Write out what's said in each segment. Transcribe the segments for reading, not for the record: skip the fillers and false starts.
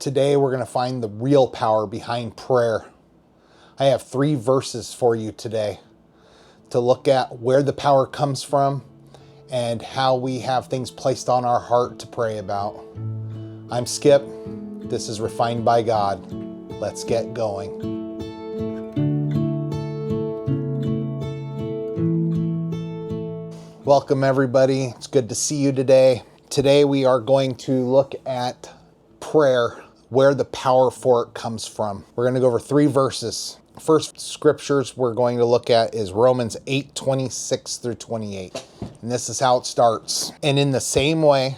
Today we're going to find the real power behind prayer. I have 3 verses for you today to look at where the power comes from and how we have things placed on our heart to pray about. I'm Skip. This is Refined by God. Let's get going. Welcome everybody. It's good to see you today. Today we are going to look at prayer, where the power for it comes from. We're going to go over 3 verses. First scriptures we're going to look at is Romans 8:26 through 28. And this is how it starts. And in the same way,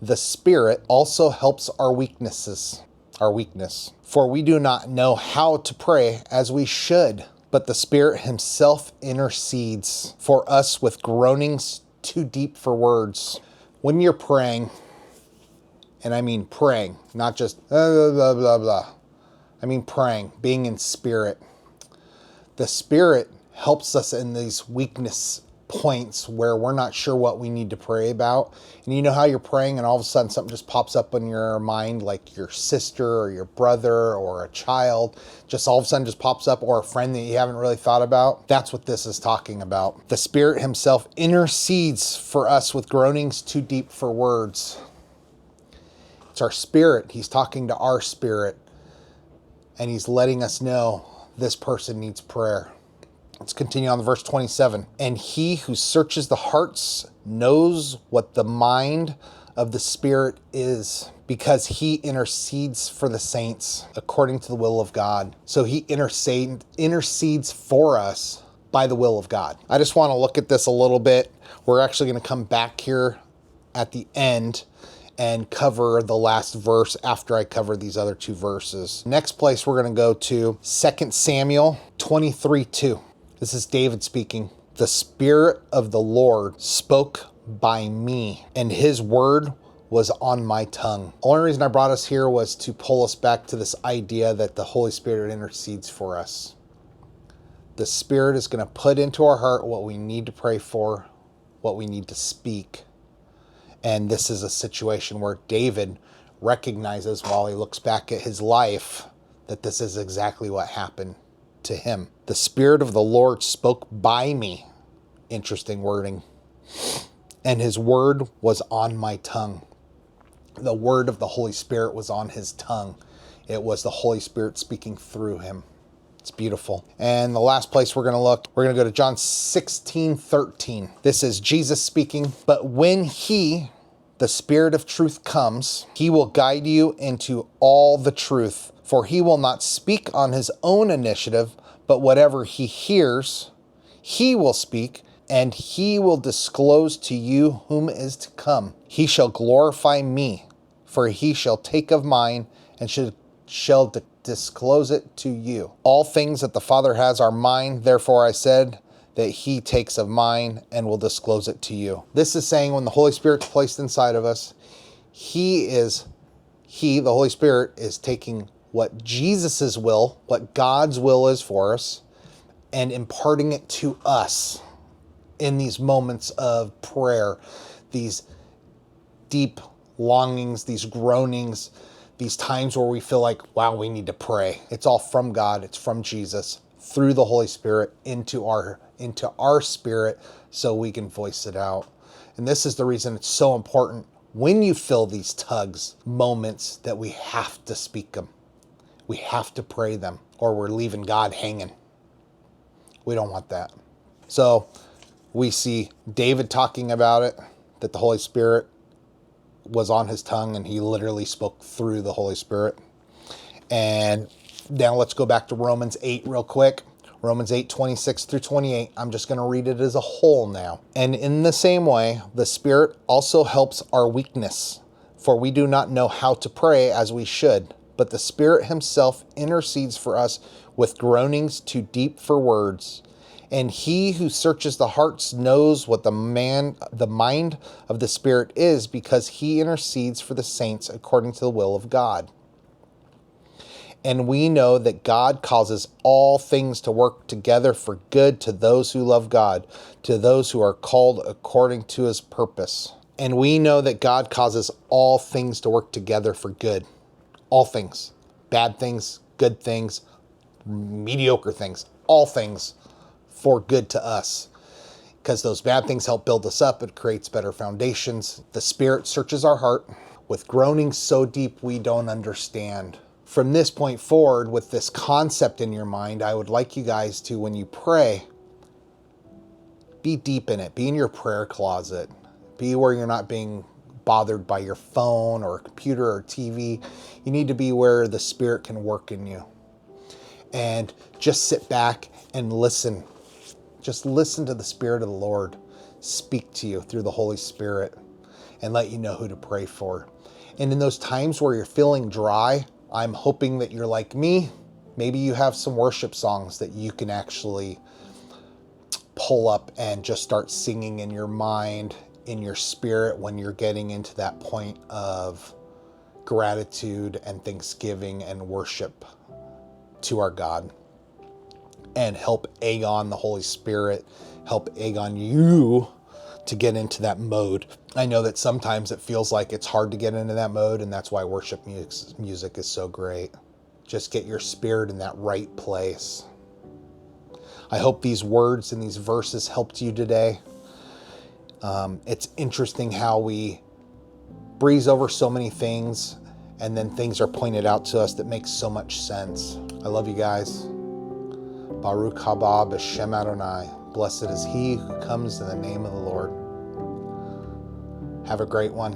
the Spirit also helps our weakness. For we do not know how to pray as we should, but the Spirit himself intercedes for us with groanings too deep for words. When you're praying, and I mean praying, not just blah, blah, blah, blah. I mean praying, being in spirit. The Spirit helps us in these weakness points where we're not sure what we need to pray about. And you know how you're praying and all of a sudden something just pops up in your mind, like your sister or your brother or a child, just all of a sudden just pops up, or a friend that you haven't really thought about. That's what this is talking about. The Spirit himself intercedes for us with groanings too deep for words. It's our spirit. He's talking to our spirit, and he's letting us know this person needs prayer. Let's continue on to verse 27. And he who searches the hearts knows what the mind of the Spirit is, because he intercedes for the saints according to the will of God. So he intercedes for us by the will of God. I just want to look at this a little bit. We're actually going to come back here at the end and cover the last verse after I cover these other 2 verses. Next place we're going to go to 2 Samuel 23:2. This is David speaking. The Spirit of the Lord spoke by me, and his word was on my tongue. The only reason I brought us here was to pull us back to this idea that the Holy Spirit intercedes for us. The Spirit is going to put into our heart what we need to pray for, what we need to speak. And this is a situation where David recognizes, while he looks back at his life, that this is exactly what happened to him. The Spirit of the Lord spoke by me. Interesting wording. And his word was on my tongue. The word of the Holy Spirit was on his tongue. It was the Holy Spirit speaking through him. It's beautiful. And the last place we're going to go to John 16:13. This is Jesus speaking. But when he, the Spirit of truth, comes, he will guide you into all the truth. For he will not speak on his own initiative, but whatever he hears, he will speak, and he will disclose to you whom is to come. He shall glorify me, for he shall take of mine and shall disclose it to you. All things that the Father has are mine, therefore I said that he takes of mine and will disclose it to you. This is saying when the Holy Spirit's placed inside of us, the Holy Spirit, is taking what Jesus's will, what God's will is for us, and imparting it to us in these moments of prayer, these deep longings, these groanings, these times where we feel like, wow, we need to pray. It's all from God. It's from Jesus through the Holy Spirit into our spirit, so we can voice it out. And this is the reason it's so important when you feel these tugs, moments, that we have to speak them. We have to pray them, or we're leaving God hanging. We don't want that. So we see David talking about it, that the Holy Spirit was on his tongue, and he literally spoke through the Holy Spirit. And now let's go back to Romans 8 real quick. Romans 8:26 through 28. I'm just going to read it as a whole now. And in the same way, the Spirit also helps our weakness, for we do not know how to pray as we should, but the Spirit himself intercedes for us with groanings too deep for words. And he who searches the hearts knows what the mind of the Spirit is, because he intercedes for the saints according to the will of God. And we know that God causes all things to work together for good to those who love God, to those who are called according to his purpose. And we know that God causes all things to work together for good. All things, bad things, good things, mediocre things, all things for good to us. Because those bad things help build us up. It creates better foundations. The Spirit searches our heart with groanings so deep we don't understand. From this point forward, with this concept in your mind, I would like you guys to, when you pray, be deep in it. Be in your prayer closet. Be where you're not being bothered by your phone or computer or TV. You need to be where the Spirit can work in you. And just sit back and listen. Just listen to the Spirit of the Lord speak to you through the Holy Spirit and let you know who to pray for. And in those times where you're feeling dry, I'm hoping that you're like me. Maybe you have some worship songs that you can actually pull up and just start singing in your mind, in your spirit, when you're getting into that point of gratitude and thanksgiving and worship to our God. And help egg on the Holy Spirit, help egg on you to get into that mode. I know that sometimes it feels like it's hard to get into that mode, and that's why worship music is so great. Just get your spirit in that right place. I hope these words and these verses helped you today. It's interesting how we breeze over so many things, and then things are pointed out to us that make so much sense. I love you guys. Baruch haba b'shem Adonai. Blessed is he who comes in the name of the Lord. Have a great one.